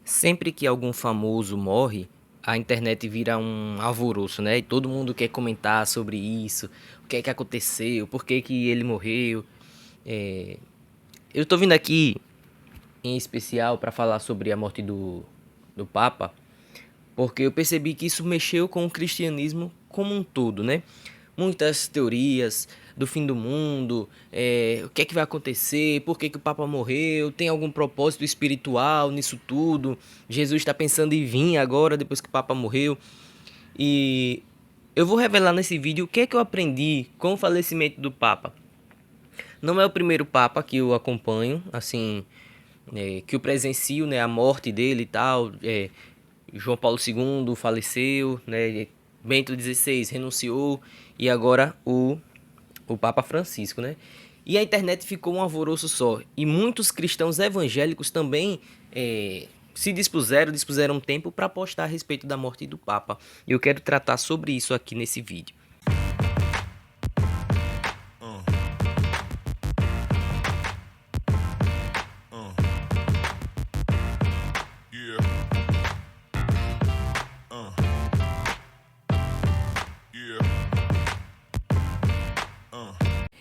Sempre que algum famoso morre, a internet vira um alvoroço, né? E todo mundo quer comentar sobre isso, o que é que aconteceu, por que que ele morreu. É, Eu tô vindo aqui em especial para falar sobre a morte do Papa, porque eu percebi que isso mexeu com o cristianismo como um todo, né? Muitas teorias do fim do mundo, o que é que vai acontecer, por que que o Papa morreu, tem algum propósito espiritual nisso tudo, Jesus está pensando em vir agora, depois que o Papa morreu, e eu vou revelar nesse vídeo o que é que eu aprendi com o falecimento do Papa. Não é o primeiro Papa que eu acompanho, assim, que eu presencio, né, a morte dele e tal. João Paulo II faleceu, né, Bento XVI renunciou e agora o Papa Francisco, né? E a internet ficou um alvoroço só. E muitos cristãos evangélicos também dispuseram tempo para postar a respeito da morte do Papa. E eu quero tratar sobre isso aqui nesse vídeo.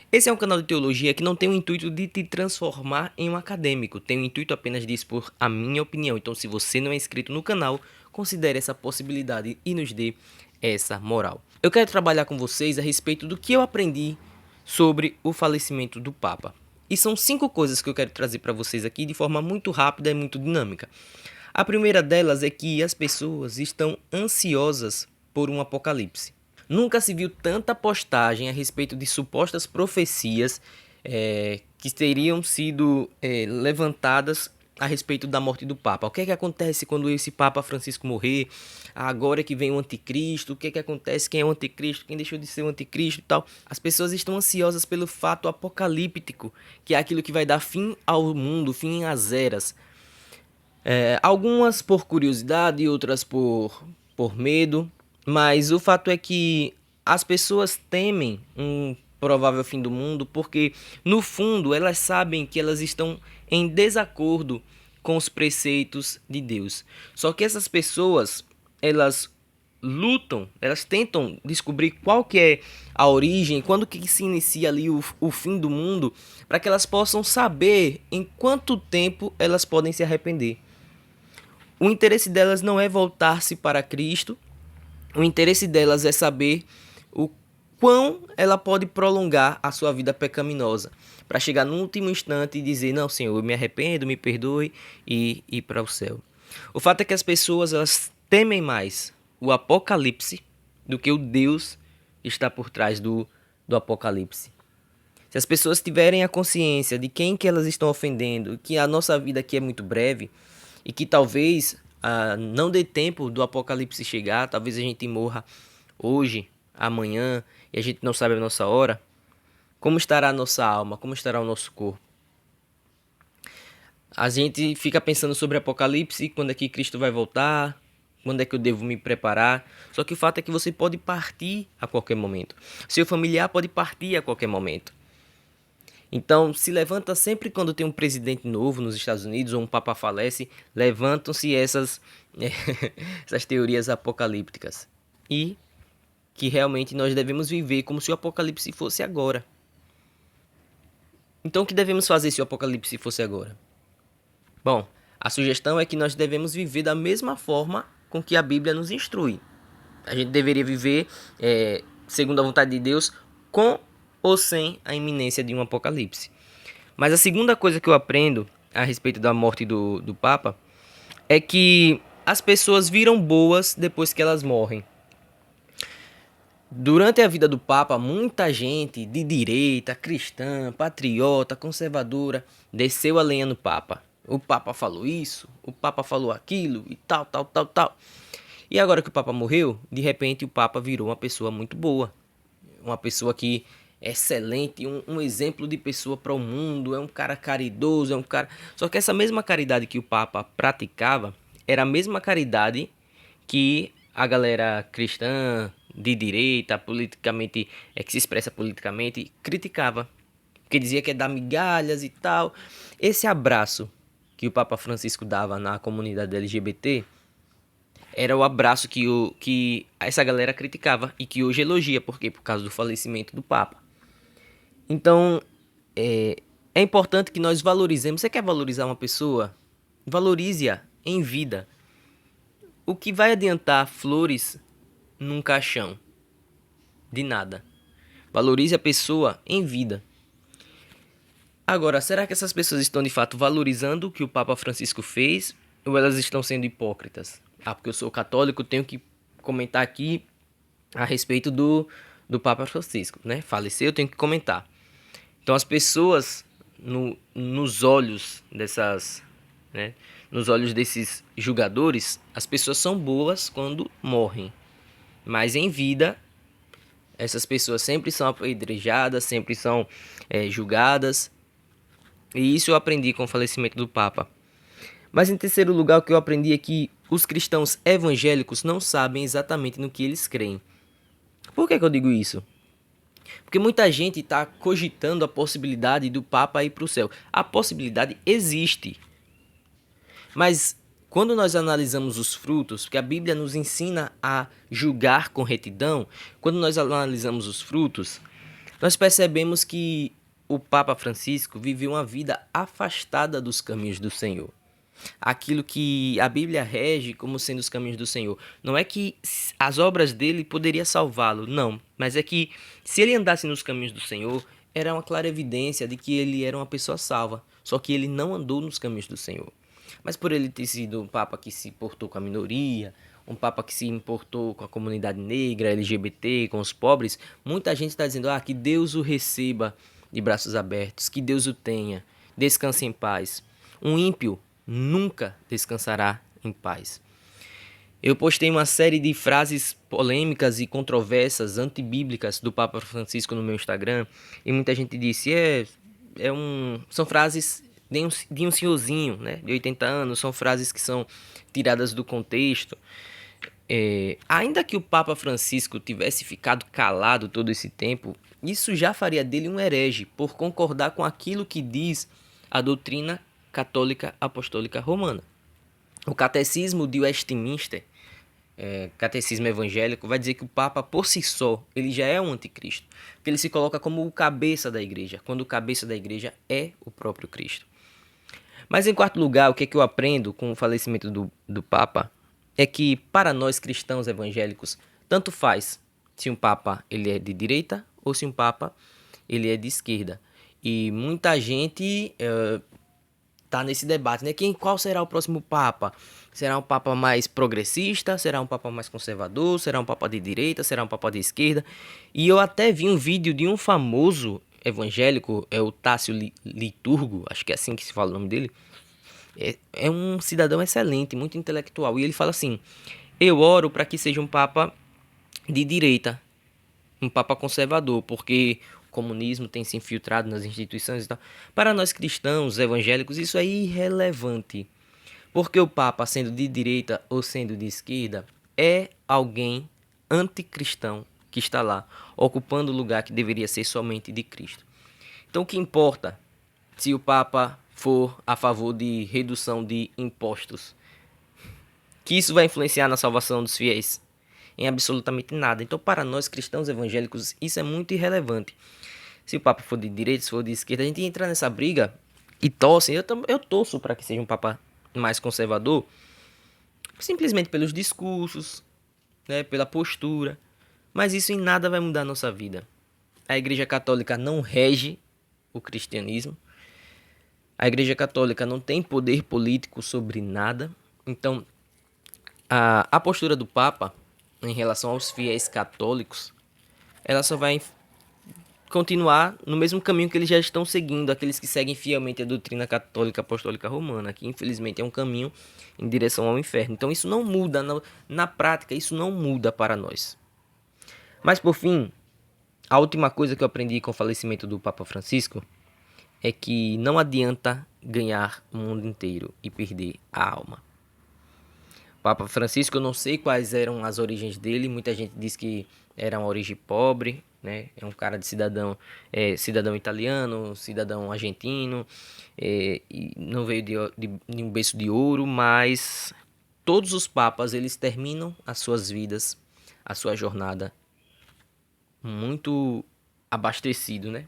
Esse é um canal de teologia que não tem o intuito de te transformar em um acadêmico, tem o intuito apenas de expor a minha opinião. Então, se você não é inscrito no canal, considere essa possibilidade e nos dê essa moral. Eu quero trabalhar com vocês a respeito do que eu aprendi sobre o falecimento do Papa. E são 5 coisas que eu quero trazer para vocês aqui de forma muito rápida e muito dinâmica. A primeira delas é que as pessoas estão ansiosas por um apocalipse. Nunca se viu tanta postagem a respeito de supostas profecias que teriam sido levantadas a respeito da morte do Papa. O que é que acontece quando esse Papa Francisco morrer? Agora que vem o anticristo, o que é que acontece? Quem é o anticristo? Quem deixou de ser o anticristo e tal? As pessoas estão ansiosas pelo fato apocalíptico, que é aquilo que vai dar fim ao mundo, fim às eras. Algumas por curiosidade e outras por medo, mas o fato é que as pessoas temem um provável fim do mundo porque, no fundo, elas sabem que elas estão em desacordo com os preceitos de Deus. Só que essas pessoas, elas lutam, elas tentam descobrir qual que é a origem, quando que se inicia ali o fim do mundo, para que elas possam saber em quanto tempo elas podem se arrepender. O interesse delas não é voltar-se para Cristo, o interesse delas é saber o quão ela pode prolongar a sua vida pecaminosa, para chegar no último instante e dizer: não, Senhor, eu me arrependo, me perdoe e ir para o céu. O fato é que as pessoas elas temem mais o apocalipse do que o Deus que está por trás do apocalipse. Se as pessoas tiverem a consciência de quem que elas estão ofendendo, que a nossa vida aqui é muito breve e que talvez não dê tempo do apocalipse chegar, talvez a gente morra hoje, amanhã, e a gente não sabe a nossa hora, como estará a nossa alma, como estará o nosso corpo? A gente fica pensando sobre o apocalipse, quando é que Cristo vai voltar, quando é que eu devo me preparar. Só que o fato é que você pode partir a qualquer momento. Seu familiar pode partir a qualquer momento. Então, se levanta sempre quando tem um presidente novo nos Estados Unidos ou um papa falece, levantam-se essas teorias apocalípticas. E que realmente nós devemos viver como se o apocalipse fosse agora. Então, o que devemos fazer se o apocalipse fosse agora? Bom, a sugestão é que nós devemos viver da mesma forma com que a Bíblia nos instrui. A gente deveria viver segundo a vontade de Deus, com ou sem a iminência de um apocalipse. Mas a segunda coisa que eu aprendo a respeito da morte do Papa é que as pessoas viram boas depois que elas morrem. Durante a vida do Papa, muita gente de direita, cristã, patriota, conservadora, desceu a lenha no Papa. O Papa falou isso, o Papa falou aquilo e tal, tal, tal, tal. E agora que o Papa morreu, de repente o Papa virou uma pessoa muito boa. Uma pessoa que é excelente, um exemplo de pessoa para o mundo, é um cara caridoso, é um cara... Só que essa mesma caridade que o Papa praticava, era a mesma caridade que a galera cristã, de direita, politicamente, que se expressa politicamente, criticava. Porque dizia que é dar migalhas e tal. Esse abraço que o Papa Francisco dava na comunidade LGBT era o abraço que essa galera criticava e que hoje elogia. Por quê? Por causa do falecimento do Papa. Então, é importante que nós valorizemos. Você quer valorizar uma pessoa? Valorize-a em vida. O que vai adiantar flores num caixão? De nada. Valorize a pessoa em vida. Agora, será que essas pessoas estão de fato valorizando o que o Papa Francisco fez? Ou elas estão sendo hipócritas? Porque eu sou católico, tenho que comentar aqui a respeito do Papa Francisco, né? Faleceu, eu tenho que comentar. Então as pessoas, nos olhos dessas, né? Nos olhos desses julgadores, as pessoas são boas quando morrem. Mas em vida, essas pessoas sempre são apedrejadas, sempre são julgadas. E isso eu aprendi com o falecimento do Papa. Mas em terceiro lugar, o que eu aprendi é que os cristãos evangélicos não sabem exatamente no que eles creem. Por que eu digo isso? Porque muita gente está cogitando a possibilidade do Papa ir para o céu. A possibilidade existe. Mas quando nós analisamos os frutos, porque a Bíblia nos ensina a julgar com retidão, quando nós analisamos os frutos, nós percebemos que o Papa Francisco viveu uma vida afastada dos caminhos do Senhor. Aquilo que a Bíblia rege como sendo os caminhos do Senhor. Não é que as obras dele poderiam salvá-lo, não. Mas é que se ele andasse nos caminhos do Senhor, era uma clara evidência de que ele era uma pessoa salva. Só que ele não andou nos caminhos do Senhor. Mas por ele ter sido um Papa que se importou com a minoria, um Papa que se importou com a comunidade negra, LGBT, com os pobres, muita gente está dizendo que Deus o receba de braços abertos, que Deus o tenha, descanse em paz. Um ímpio nunca descansará em paz. Eu postei uma série de frases polêmicas e controversas antibíblicas do Papa Francisco no meu Instagram e muita gente disse, são frases de um senhorzinho, né, de 80 anos, são frases que são tiradas do contexto. Ainda que o Papa Francisco tivesse ficado calado todo esse tempo, isso já faria dele um herege por concordar com aquilo que diz a doutrina católica apostólica romana. O catecismo de Westminster, catecismo evangélico, vai dizer que o Papa por si só, ele já é um anticristo, porque ele se coloca como o cabeça da igreja, quando o cabeça da igreja é o próprio Cristo. Mas em quarto lugar, o que é que eu aprendo com o falecimento do Papa é que para nós cristãos evangélicos, tanto faz se um Papa ele é de direita ou se um Papa ele é de esquerda. E muita gente tá nesse debate, né? Qual será o próximo Papa? Será um Papa mais progressista? Será um Papa mais conservador? Será um Papa de direita? Será um Papa de esquerda? E eu até vi um vídeo de um famoso evangélico, o Tássio Liturgo, acho que é assim que se fala o nome dele. É um cidadão excelente, muito intelectual. E ele fala assim, eu oro para que seja um Papa de direita, um Papa conservador, porque o comunismo tem se infiltrado nas instituições e tal. Para nós cristãos evangélicos, isso é irrelevante, porque o Papa, sendo de direita ou sendo de esquerda, é alguém anticristão que está lá, ocupando o lugar que deveria ser somente de Cristo. Então o que importa se o Papa for a favor de redução de impostos? Que isso vai influenciar na salvação dos fiéis? Em absolutamente nada. Então, para nós cristãos evangélicos, isso é muito irrelevante. Se o Papa for de direita, se for de esquerda, a gente entra nessa briga e torce. Eu torço para que seja um Papa mais conservador, simplesmente pelos discursos, né, pela postura. Mas isso em nada vai mudar a nossa vida. A Igreja Católica não rege o cristianismo. A Igreja Católica não tem poder político sobre nada. Então, a postura do Papa em relação aos fiéis católicos, ela só vai continuar no mesmo caminho que eles já estão seguindo, aqueles que seguem fielmente a doutrina católica apostólica romana, que infelizmente é um caminho em direção ao inferno. Então isso não muda, na prática isso não muda para nós. Mas por fim, a última coisa que eu aprendi com o falecimento do Papa Francisco é que não adianta ganhar o mundo inteiro e perder a alma. Papa Francisco, eu não sei quais eram as origens dele, muita gente diz que era uma origem pobre, né? É um cara de cidadão italiano, cidadão argentino, e não veio de um berço de ouro, mas todos os papas eles terminam as suas vidas, a sua jornada muito abastecido, né?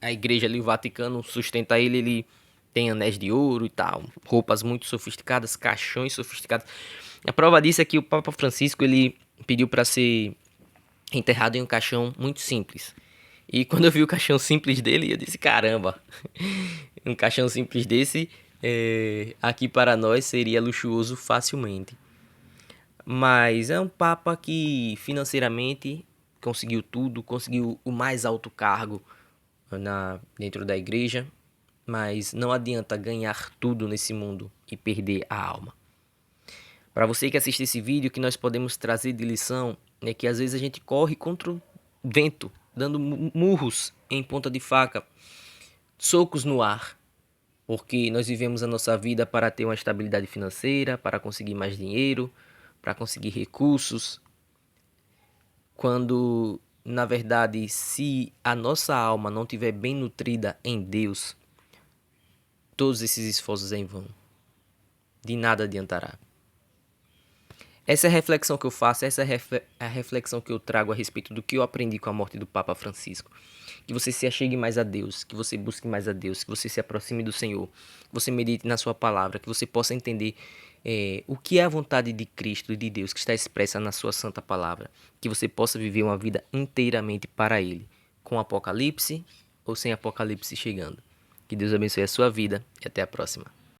A igreja ali, o Vaticano sustenta ele, ele tem anéis de ouro e tal, roupas muito sofisticadas, caixões sofisticados. A prova disso é que o Papa Francisco ele pediu para ser enterrado em um caixão muito simples. E quando eu vi o caixão simples dele, eu disse: caramba, um caixão simples desse aqui para nós seria luxuoso facilmente. Mas é um papa que financeiramente conseguiu tudo, conseguiu o mais alto cargo dentro da igreja, mas não adianta ganhar tudo nesse mundo e perder a alma. Para você que assiste esse vídeo, o que nós podemos trazer de lição é que às vezes a gente corre contra o vento, dando murros em ponta de faca, socos no ar, porque nós vivemos a nossa vida para ter uma estabilidade financeira, para conseguir mais dinheiro, para conseguir recursos, quando na verdade, se a nossa alma não estiver bem nutrida em Deus, todos esses esforços em vão. De nada adiantará. Essa é a reflexão que eu faço, essa é a reflexão que eu trago a respeito do que eu aprendi com a morte do Papa Francisco. Que você se achegue mais a Deus, que você busque mais a Deus, que você se aproxime do Senhor, que você medite na sua palavra, que você possa entender o que é a vontade de Cristo e de Deus que está expressa na sua santa palavra. Que você possa viver uma vida inteiramente para Ele, com Apocalipse ou sem Apocalipse chegando. Que Deus abençoe a sua vida e até a próxima.